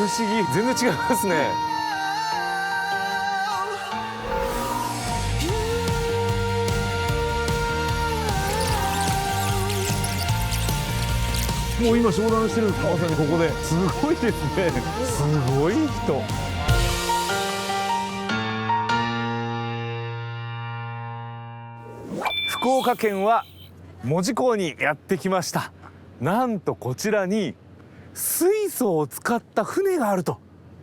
不思議、全然違いますね。もう今商談してるんですか、まさにここで。すごいですね、すごい人。福岡県は門司港にやってきました。なんとこちらに水素を使った船があると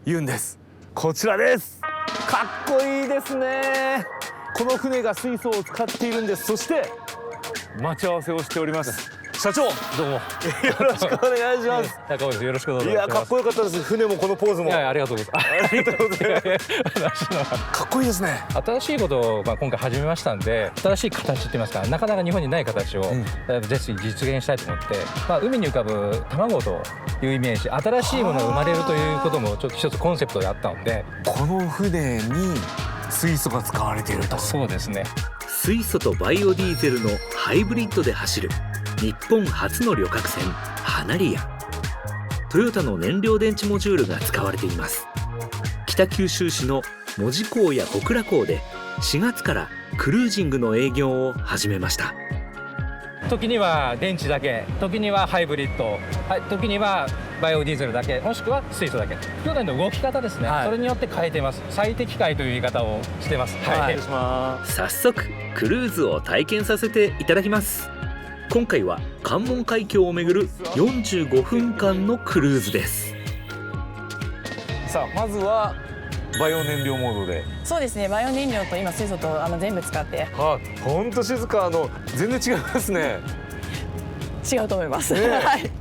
いうんです。こちらです。かっこいいですね。この船が水素を使っているんです。そして待ち合わせをしております。社長、どうもよろしくお願いします。高尾です。よろしくどうぞ。いや、かっこよかったです。船もこのポーズも。いや、ありがとうございます。ありがとうございます。かっこいいですね。新しいことを今回始めましたんで、新しい形って言いますか、なかなか日本にない形をぜひ実現したいと思って、海に浮かぶ卵というイメージ、新しいものが生まれるということもちょっと一つコンセプトであったので、この船に水素が使われていると。そうですね。水素とバイオディーゼルのハイブリッドで走る日本初の旅客船ハナリア。トヨタの燃料電池モジュールが使われています。北九州市の門司港や小倉港で4月からクルージングの営業を始めました。時には電池だけ、時にはハイブリッド、時にはバイオディーゼルだけ、もしくは水素だけ。兄弟の動き方ですね、それによって変えています。最適解という言い方をしています。はい、お願いします。早速クルーズを体験させていただきます。今回は関門海峡を巡る45分間のクルーズです。さあ、まずはバイオ燃料モードで。そうですね、バイオ燃料と今水素と全部使って。ほんと静か。全然違いますね。違うと思います。ねはい。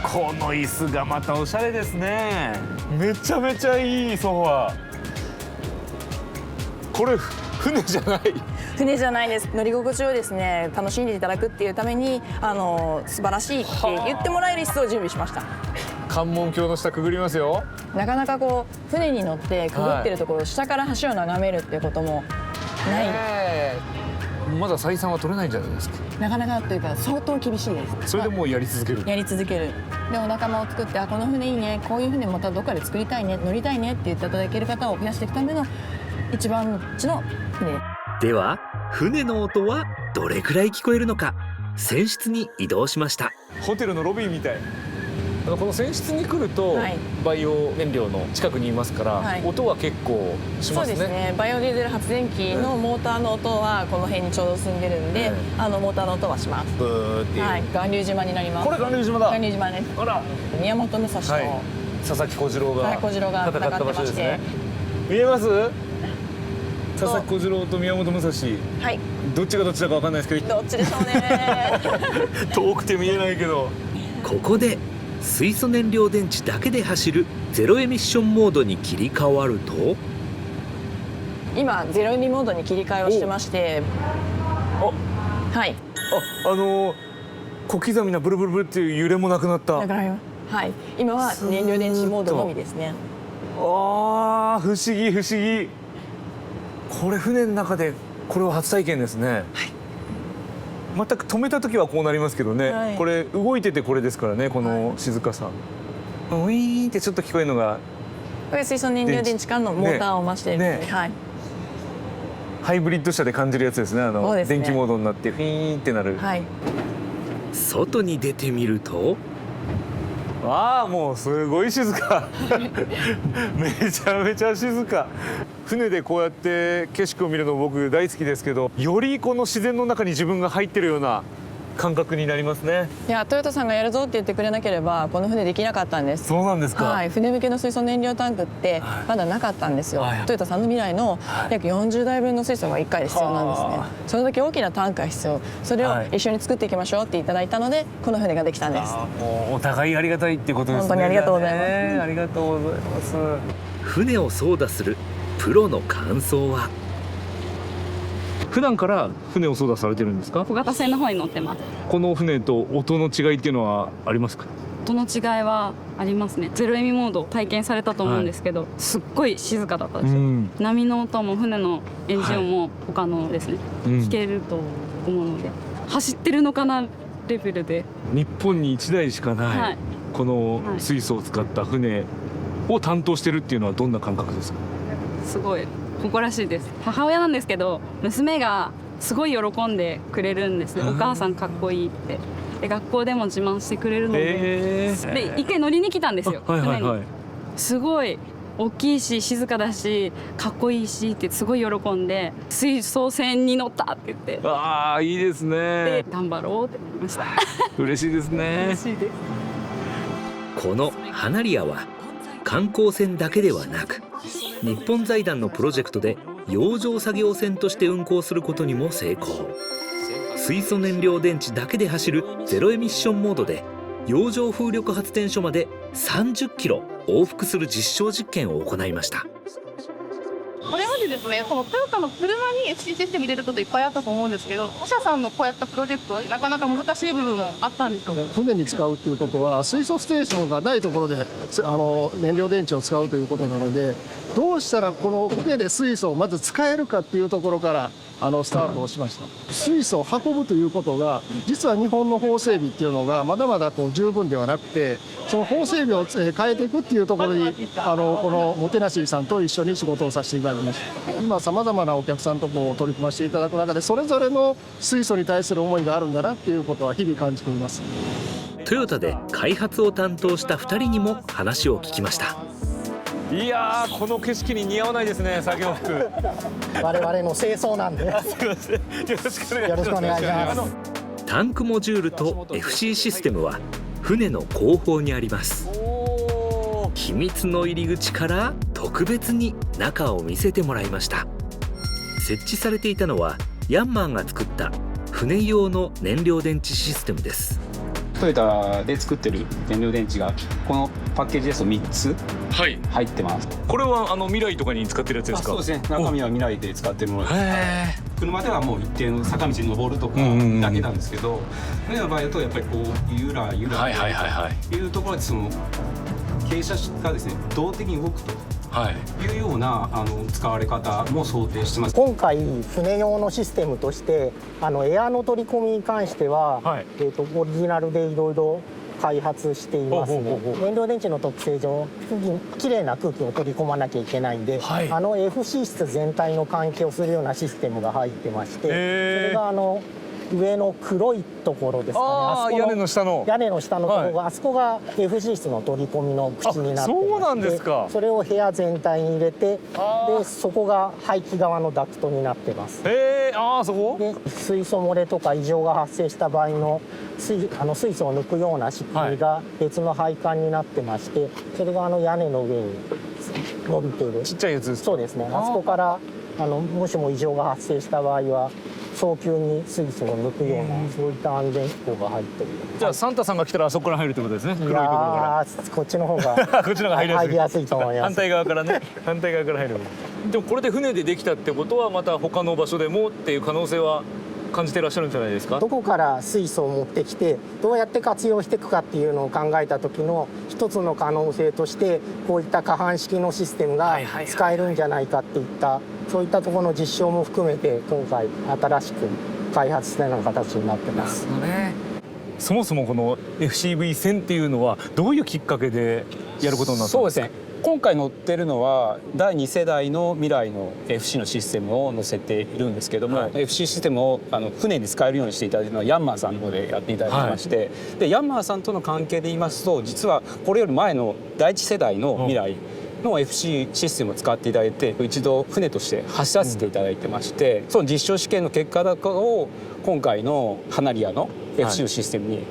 この椅子がまたおしゃれですね。めちゃめちゃいいソファー。これ船じゃない。船じゃないです。乗り心地をですね、楽しんでいただくっていうために素晴らしいって言ってもらえる椅子を準備しました。関門橋の下くぐりますよ。なかなかこう船に乗ってくぐってるところ、下から橋を眺めるっていうこともない。まだ採算は取れないんじゃないですか。なかなかというか相当厳しいです。それでもうやり続ける。やり続ける。でお仲間を作って、この船いいね、こういう船またどっかで作りたいね、乗りたいねって言っていただける方を増やしていくための一番地の船。では船の音はどれくらい聞こえるのか、船室に移動しました。ホテルのロビーみたい。この船室に来ると、バイオ燃料の近くにいますから、音は結構しますね。そうですね。バイオディーゼル発電機のモーターの音はこの辺にちょうど住んでるんで、モーターの音はします。ブーっていう。巌流島になります。これ巌流島だ。巌流島です。あら。宮本武蔵と佐々木小次郎が戦った場所ですね。見えます？佐々木小次郎と宮本武蔵。はい。どっちがどっちだかわかんないですけど。どっちでしょうね。遠くて見えないけど。ここで水素燃料電池だけで走るゼロエミッションモードに切り替わると、今ゼロエミモードに切り替えをしてまして、はい。小刻みなブルブルブルっていう揺れもなくなった。はい。今は燃料電池モードのみですね。不思議不思議。これ船の中でこれは初体験ですね。はい。全く止めた時はこうなりますけどね、これ動いててこれですからね、この静かさ。ウィーンってちょっと聞こえるのが、これ水素燃料電池間のモーターを増しているので、ハイブリッド車で感じるやつですね。電気モードになってフィーンってなる。外に出てみると、もうすごい静か。めちゃめちゃ静か。船でこうやって景色を見るの僕大好きですけど、よりこの自然の中に自分が入ってるような感覚になりますね。いや、トヨタさんがやるぞって言ってくれなければこの船できなかったんです。そうなんですか。船向けの水素燃料タンクってまだなかったんですよ。トヨタさんの未来の約40台分の水素が1回で必要なんですね。それだけ大きなタンクが必要。それを一緒に作っていきましょうっていただいたので、この船ができたんです。もうお互いありがたいっていうことですね。本当にありがとうございます。ありがとうございます。船を操舵するプロの感想は。普段から船を操舵されてるんですか？小型船の方に乗ってます。この船と音の違いっていうのはありますか？音の違いはありますね。ゼロエミモード体験されたと思うんですけど、すっごい静かだったですよ。波の音も船のエンジン音も他のですね、聞けると思うので、走ってるのかなレベルで。日本に1台しかない、この水素を使った船を担当してるっていうのはどんな感覚ですか？すごい誇らしいです。母親なんですけど、娘がすごい喜んでくれるんですね。お母さんかっこいいってで学校でも自慢してくれるので、で一回乗りに来たんですよ、船に。すごい大きいし静かだしかっこいいしってすごい喜んで、水槽船に乗ったって言って、ああいいですね。で頑張ろうって思いました。嬉しいですね。嬉しいです。この花リアは観光船だけではなく、日本財団のプロジェクトで洋上作業船として運航することにも成功。水素燃料電池だけで走るゼロエミッションモードで洋上風力発電所まで30キロ往復する実証実験を行いました。これまでですね、このトヨタの車に FC システム入れることいっぱいあったと思うんですけど、他社さんのこうやったプロジェクトなかなか難しい部分もあったんですか？船に使うということは水素ステーションがないところで燃料電池を使うということなので、どうしたらこの船で水素をまず使えるかっていうところからスタートをしました。水素を運ぶということが実は日本の法整備っていうのがまだまだ十分ではなくて、その法整備を変えていくっていうところにこのもてなしさんと一緒に仕事をさせていただきました。今さまざまなお客さんと取り組ませていただく中で、それぞれの水素に対する思いがあるんだなっていうことは日々感じています。トヨタで開発を担当した2人にも話を聞きました。いやー、この景色に似合わないですね、作業服。我々の清掃なんで。すいません、よろしくお願いします。よろしくお願いします。タンクモジュールと FC システムは船の後方にあります。秘密の入り口から特別に中を見せてもらいました。設置されていたのはヤンマーが作った船用の燃料電池システムです。トヨタで作ってる燃料電池がこのパッケージですと3つ入ってます。これは未来とかに使ってるやつですか？そうですね、中身は未来で使ってるものです。車ではもう一定の坂道に登るとかだけなんですけど、船の場合だとやっぱりゆらゆらというところでその傾斜がですね動的に動くというような使われ方も想定してます。今回船用のシステムとしてエアの取り込みに関しては、オリジナルでいろいろ開発していますね。燃料電池の特性上きれいな空気を取り込まなきゃいけないんで、FC 室全体の換気をするようなシステムが入ってまして、それが上の黒いところですかね。屋根の下のところが、あそこが FC 室の取り込みの口になってまして、そうなんですか。それを部屋全体に入れて、でそこが排気側のダクトになってます。そこで水素漏れとか異常が発生した場合の水素を抜くような仕組みが別の配管になってまして、それが屋根の上に伸びているちっちゃいやつですか？そうですね。あそこからもしも異常が発生した場合は早急に水素を抜くような、そういった安全機構が入っている。じゃあサンタさんが来たらあそこから入るってことですね。黒いところからこっちの方がこっちの方が入りやすいと思います。反対側からね、反対側から入る。でもこれで船でできたってことはまた他の場所でもっていう可能性は感じてらっしゃるんじゃないですか？どこから水素を持ってきてどうやって活用していくかっていうのを考えた時の一つの可能性として、こういった可搬式のシステムが使えるんじゃないかっていった、そういったところの実証も含めて今回新しく開発したような形になってます。そもそもこの FCV 船っていうのはどういうきっかけでやることになったんですか？そうですね、今回乗ってるのは第2世代の未来の FC のシステムを載せているんですけども、FC システムを船に使えるようにしていただいたのはヤンマーさんの方でやっていただいてまして、でヤンマーさんとの関係で言いますと、実はこれより前の第1世代の未来の FC システムを使っていただいて、一度船として走らせていただいてまして、その実証試験の結果を今回の花リアの FC のシステムに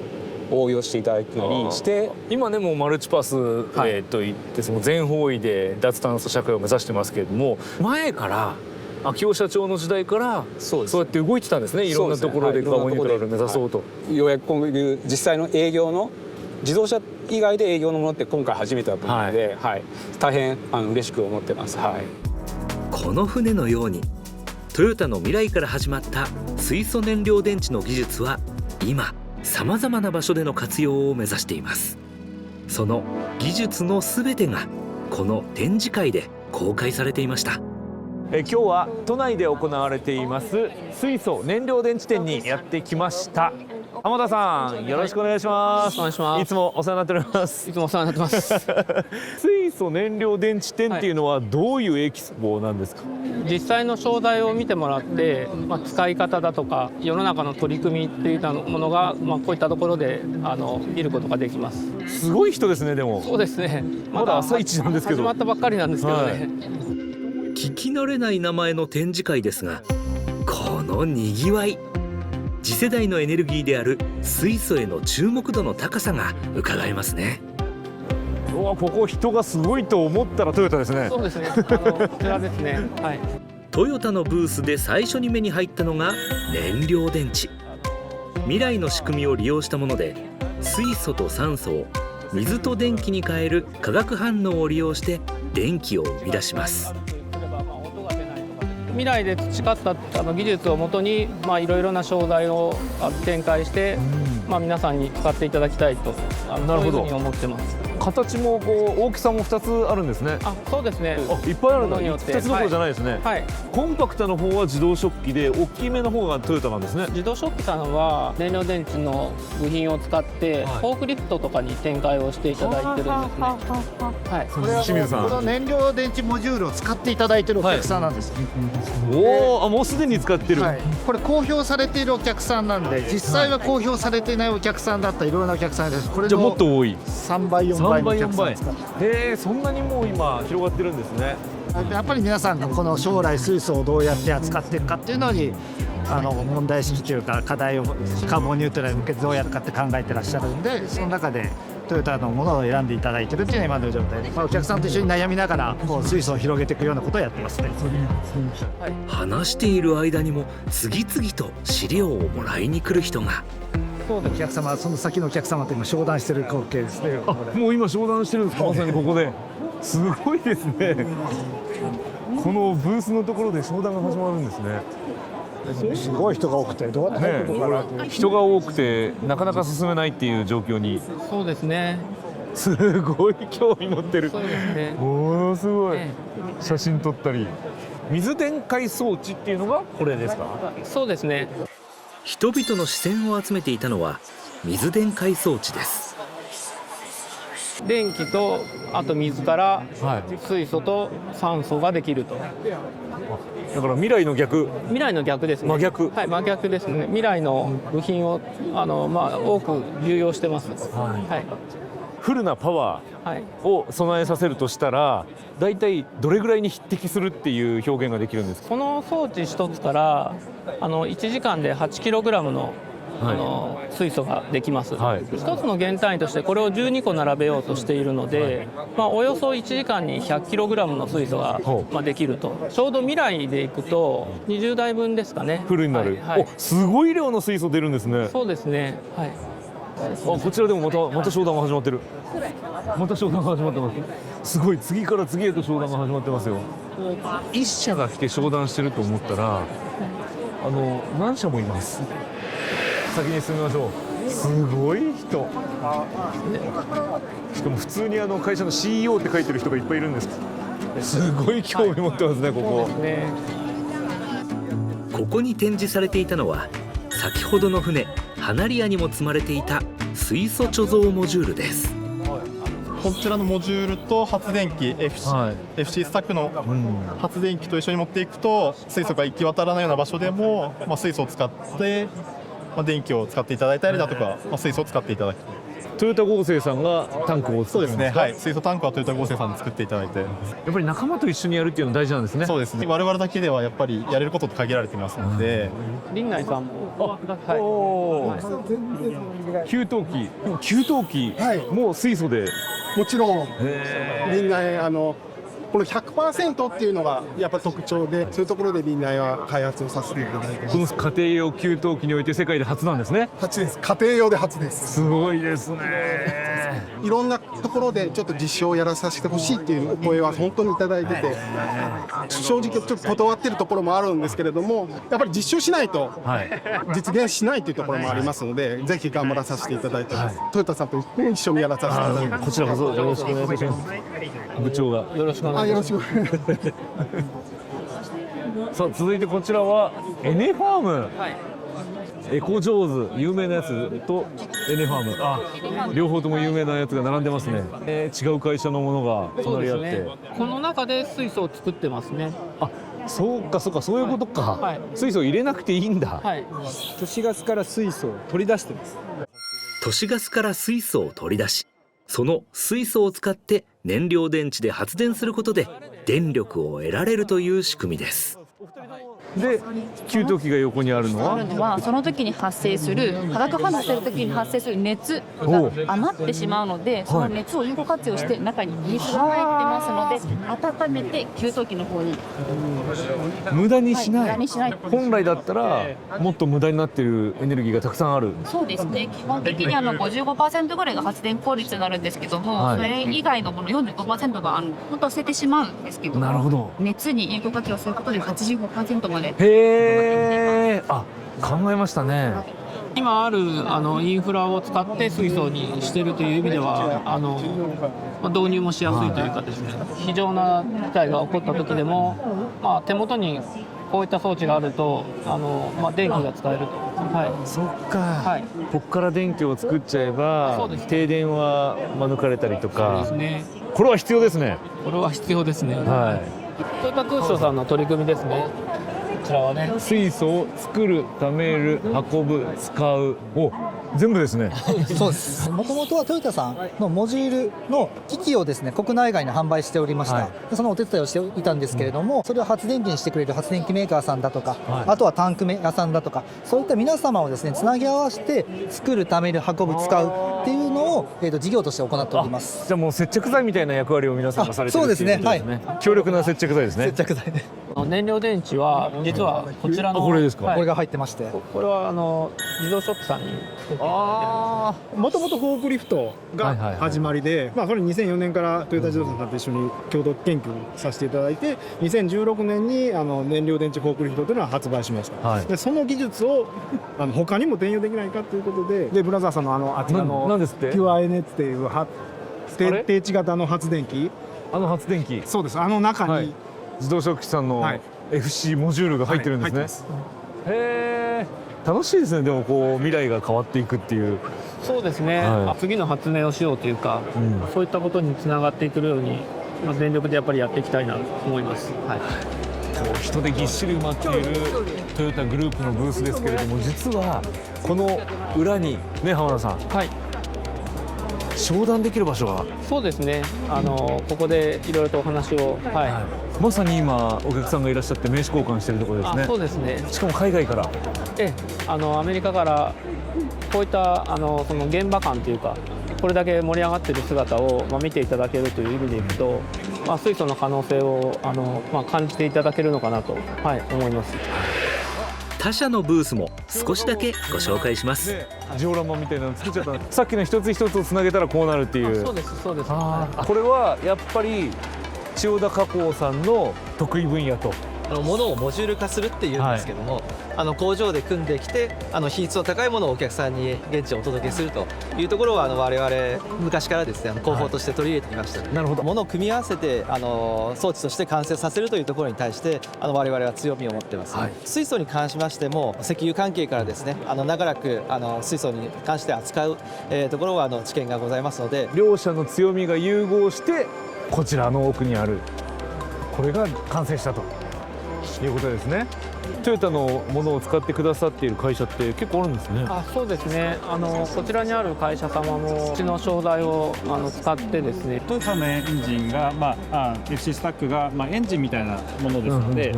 応用していただくようにして、今ねもうマルチパス、といってその全方位で脱炭素社会を目指してますけれども、前から秋夫社長の時代からそうやって動いてたんですね。いろんなところでカーボンニュートラルを目指そうと。ようやくこういう実際の営業の自動車以外で営業のものって今回初めてだと思うので、大変嬉しく思ってます。この船のようにトヨタの未来から始まった水素燃料電池の技術は今さまざまな場所での活用を目指しています。その技術のすべてがこの展示会で公開されていました。今日は都内で行われています水素燃料電池展にやってきました。浜田さん、よろしくお願いします。お願いします。いつもお世話になっております。いつもお世話になってます。水素燃料電池展っていうのはどういうエキスポなんですか？実際の商材を見てもらって、使い方だとか世の中の取り組みっていったものが、こういったところで見ることができます。すごい人ですね。でもそうですね。まだ朝一なんですけど、始まったばっかりなんですけどね。聞き慣れない名前の展示会ですが、このにぎわい、次世代のエネルギーである水素への注目度の高さが伺えますね。うわ、ここ人がすごいと思ったらトヨタですね。そうですね。こちらですね。はい。トヨタのブースで最初に目に入ったのが燃料電池。未来の仕組みを利用したもので、水素と酸素を水と電気に変える化学反応を利用して電気を生み出します。未来で培った技術をもとに、いろいろな商材を展開して、皆さんに使っていただきたいと、そういうふうに思ってます。形も大きさも2つあるんですね。そうですね。いっぱいあるんだ。2 2つどころじゃないですね。はい。コンパクトな方は自動食器で、大きめの方がトヨタなんですね。自動食器さんは燃料電池の部品を使ってフォークリフトとかに展開をしていただいてるんですね。はい。これは清水さん、この燃料電池モジュールを使っていただいているお客さんなんです。おお、もうすでに使ってる。これ公表されているお客さんなんで、実際は公表されていないお客さんだったらいろいろなお客さんです。これじゃあもっと多い。 3倍4倍のお客さんですか。へえ、そんなにもう今広がってるんですね。やっぱり皆さんがこの将来水素をどうやって扱っていくかっていうのに問題意識というか課題をカーボンニュートラルに向けてどうやるかって考えてらっしゃるんで、その中でトヨタのものを選んでいただいてるっていうのが今の状態で、お客さんと一緒に悩みながら水素を広げていくようなことをやってますね。話している間にも次々と資料をもらいに来る人が。お客様、その先のお客様と今商談してる光景ですね。もう今商談してるんですか？まさにここで。すごいですね。このブースのところで商談が始まるんですね。すごい人が多くて、どうやって入るのかなっていう。人が多くてなかなか進めないっていう状況に。そうですね。すごい興味持ってる。そうですね。ものすごい写真撮ったり。水電解装置っていうのがこれですか？そうですね。人々の視線を集めていたのは水電解装置です。電気とあと水から水素と酸素ができると。だから未来の逆。未来の逆ですね。真逆。はい、真逆ですね。未来の部品を多く流用してます。はい。フルなパワーを備えさせるとしたら、だいたいどれぐらいに匹敵するっていう表現ができるんですか？この装置一つから1時間で 8kg の水素ができます。一つの原単位としてこれを12個並べようとしているので、およそ1時間に 100kg の水素ができると。ちょうど未来でいくと20台分ですかね。フルになる。すごい量の水素出るんですね。そうですね。はい。こちらでもまた商談が始まってる。また商談が始まってます。すごい、次から次へと商談が始まってますよ。一社が来て商談してると思ったら、何社もいます。先に進みましょう。すごい人。しかも普通に会社の CEO って書いてる人がいっぱいいるんです。すごい興味持ってますね、ここ。ここに展示されていたのは、先ほどの船ハナリアにも積まれていた水素貯蔵モジュールです。こちらのモジュールと発電機 FC スタックの発電機と一緒に持っていくと、水素が行き渡らないような場所でも、水素を使って電気を使っていただいたりだとか、水素を使っていただく。トヨタ合成さんがタンクを作るんですか？そうですね。はい。水素タンクはトヨタ合成さんで作っていただいて。やっぱり仲間と一緒にやるっていうのは大事なんですね。そうですね。我々だけではやっぱりやれることって限られていますので。林内さんも。給湯器もう水素で。もちろん。林内この 100% っていうのがやっぱり特徴で、そういうところで林内は開発をさせていただいてます。この家庭用給湯器において世界で初なんですね。初です。家庭用で初です。すごいですね。いろんなところでちょっと実証をやらさせてほしいっていうお声は本当にいただいてて、正直ちょっと断ってるところもあるんですけれども、やっぱり実証しないと実現しないというところもありますので、ぜひ頑張らさせていただいてます。トヨタさんと一緒にやらさせていただいてます。こちらこそよろしくお願いします。部長がよろしくお願いします。よろしくさあ、続いてこちらはエネファーム。エコジョーズ有名なやつとエネファーム、両方とも有名なやつが並んでますね。違う会社のものが隣り合って、この中で水素を作ってますね。そうかそういうことか、水素入れなくていいんだ。都市ガスから水素を取り出してます。都市ガスから水素を取り出し、その水素を使って燃料電池で発電することで電力を得られるという仕組みです。で、給湯器が横にあるのはその時に発生する化学反応してる時に発生する熱が余ってしまうので、その熱を有効活用して中に水が入ってますので温めて給湯器の方に無駄にしない、無駄にしない。本来だったらもっと無駄になっているエネルギーがたくさんある。そうですね、基本的に55% ぐらいが発電効率になるんですけども、それ以外のもの 45% が本当は捨ててしまうんですけど、なるほど、熱に有効活用することで 85% まで。へえ、考えましたね。今あるインフラを使って水素にしているという意味では導入もしやすいというかですね、非常な事態が起こった時でも、手元にこういった装置があると電気が使えると。そっか、ここから電気を作っちゃえば停電は免れたりとか。そうですね、これは必要ですね。これは必要ですね。トヨタ空商さんの取り組みですね。こちらはね、水素を作る、貯める、運ぶ、使う、全部ですね。そうです。もともとはトヨタさんのモジュールの機器をですね、国内外に販売しておりました。そのお手伝いをしていたんですけれども、それを発電機にしてくれる発電機メーカーさんだとか、あとはタンク屋さんだとか、そういった皆様をですねつなぎ合わせて作る、貯める、運ぶ、使うっていうのを事業として行っております。じゃあもう接着剤みたいな役割を皆さんがされてるっていうことですね。そうですね。強力な接着剤ですね。接着剤で。燃料電池は実はこちらのこれですか。これが入ってまして、これは自動ショップさんに。もともとフォークリフトが始まりで、それ2004年からトヨタ自動車さんと一緒に共同研究させていただいて、2016年に燃料電池フォークリフトというのは発売しました。でその技術を他にも転用できないかということで、ブラザーさんのあちらのピュアエネっていう低地型の発電機、発電機、そうです。中に自動食器さんの FC モジュールが入ってるんですね。へえ、楽しいですね。でも未来が変わっていくっていう。そうですね、次の発明をしようというか、そういったことにつながっていくように、全力でやっぱりやっていきたいなと思います。人でぎっしり埋まっているトヨタグループのブースですけれども、実はこの裏にね、浜田さん、商談できる場所が。そうですね、ここでいろいろとお話を、まさに今お客さんがいらっしゃって名刺交換しているところですね。そうですね。しかも海外から。アメリカからこういったその現場感というか、これだけ盛り上がっている姿を見ていただけるという意味でいくと、水素の可能性を感じていただけるのかなと、思います。他社のブースも少しだけご紹介します。ジオラマみたいなの作っちゃった。さっきの一つ一つをつなげたらこうなるっていう。そうですそうです。これはやっぱり千代田加工さんの得意分野と。ものをモジュール化するっていうんですけども、工場で組んできて品質の高いものをお客さんに現地にお届けするというところは我々昔からですね工法として取り入れてきました。なるほど。ものを組み合わせて装置として完成させるというところに対して我々は強みを持っています。水素に関しましても石油関係からですね長らく水素に関して扱うところは知見がございますので、両者の強みが融合してこちらの奥にあるこれが完成したということですね。トヨタのものを使ってくださっている会社って結構あるんですね。そうですね。こちらにある会社様もうちの商材を使ってですね。トヨタのエンジンがFC スタックがエンジンみたいなものですので、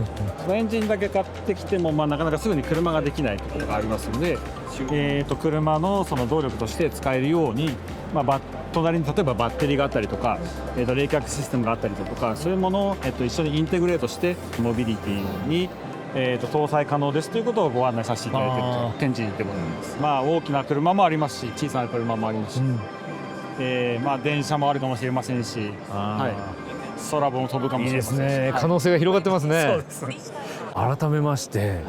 エンジンだけ買ってきてもなかなかすぐに車ができないところがありますので、車のその動力として使えるように、隣に例えばバッテリーがあったりとか、冷却システムがあったりとか、そういうものを一緒にインテグレートしてモビリティに搭載可能ですということをご案内させていただいている展示でございます。大きな車もありますし、小さな車もありますし、電車もあるかもしれませんし、空も飛ぶかもしれませんし、いいですね。可能性が広がってますね。そうですね。改めまして、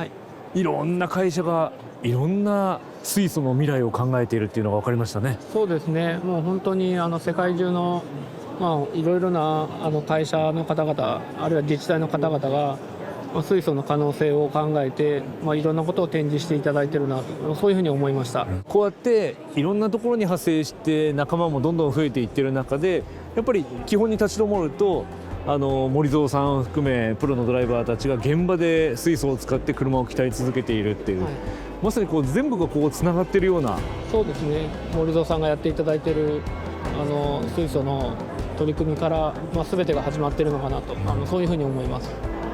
いろんな会社がいろんな水素の未来を考えているっていうのが分かりましたね。そうですね。もう本当に世界中のいろいろな会社の方々、あるいは自治体の方々が水素の可能性を考えて、いろんなことを展示していただいてるなと、そういうふうに思いました。こうやっていろんなところに派生して仲間もどんどん増えていってる中で、やっぱり基本に立ち止まると森蔵さん含めプロのドライバーたちが現場で水素を使って車を鍛え続けているっていう、まさに全部がつながってるような。そうですね、森蔵さんがやっていただいてる水素の取り組みから、全てが始まっているのかなと、そういうふうに思います。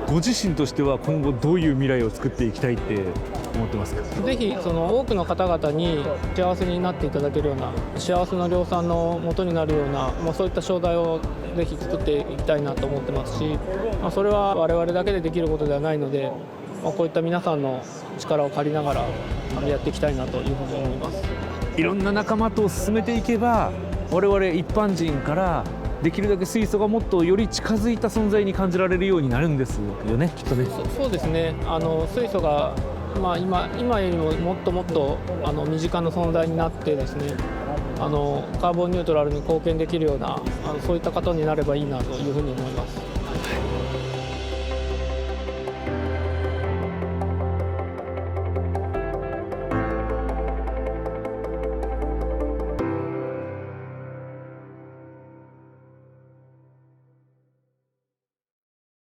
ご自身としては今後どういう未来を作っていきたいって思ってますか？ぜひ多くの方々に幸せになっていただけるような、幸せの量産の元になるような、そういった商材をぜひ作っていきたいなと思ってますし、それは我々だけでできることではないので、こういった皆さんの力を借りながらやっていきたいなというふうに思います。いろんな仲間と進めていけば、我々一般人からできるだけ水素がもっとより近づいた存在に感じられるようになるんですよね、きっとね。そうですね、水素が、今よりももっともっと身近な存在になってですね、カーボンニュートラルに貢献できるようなそういった方になればいいなというふうに思います。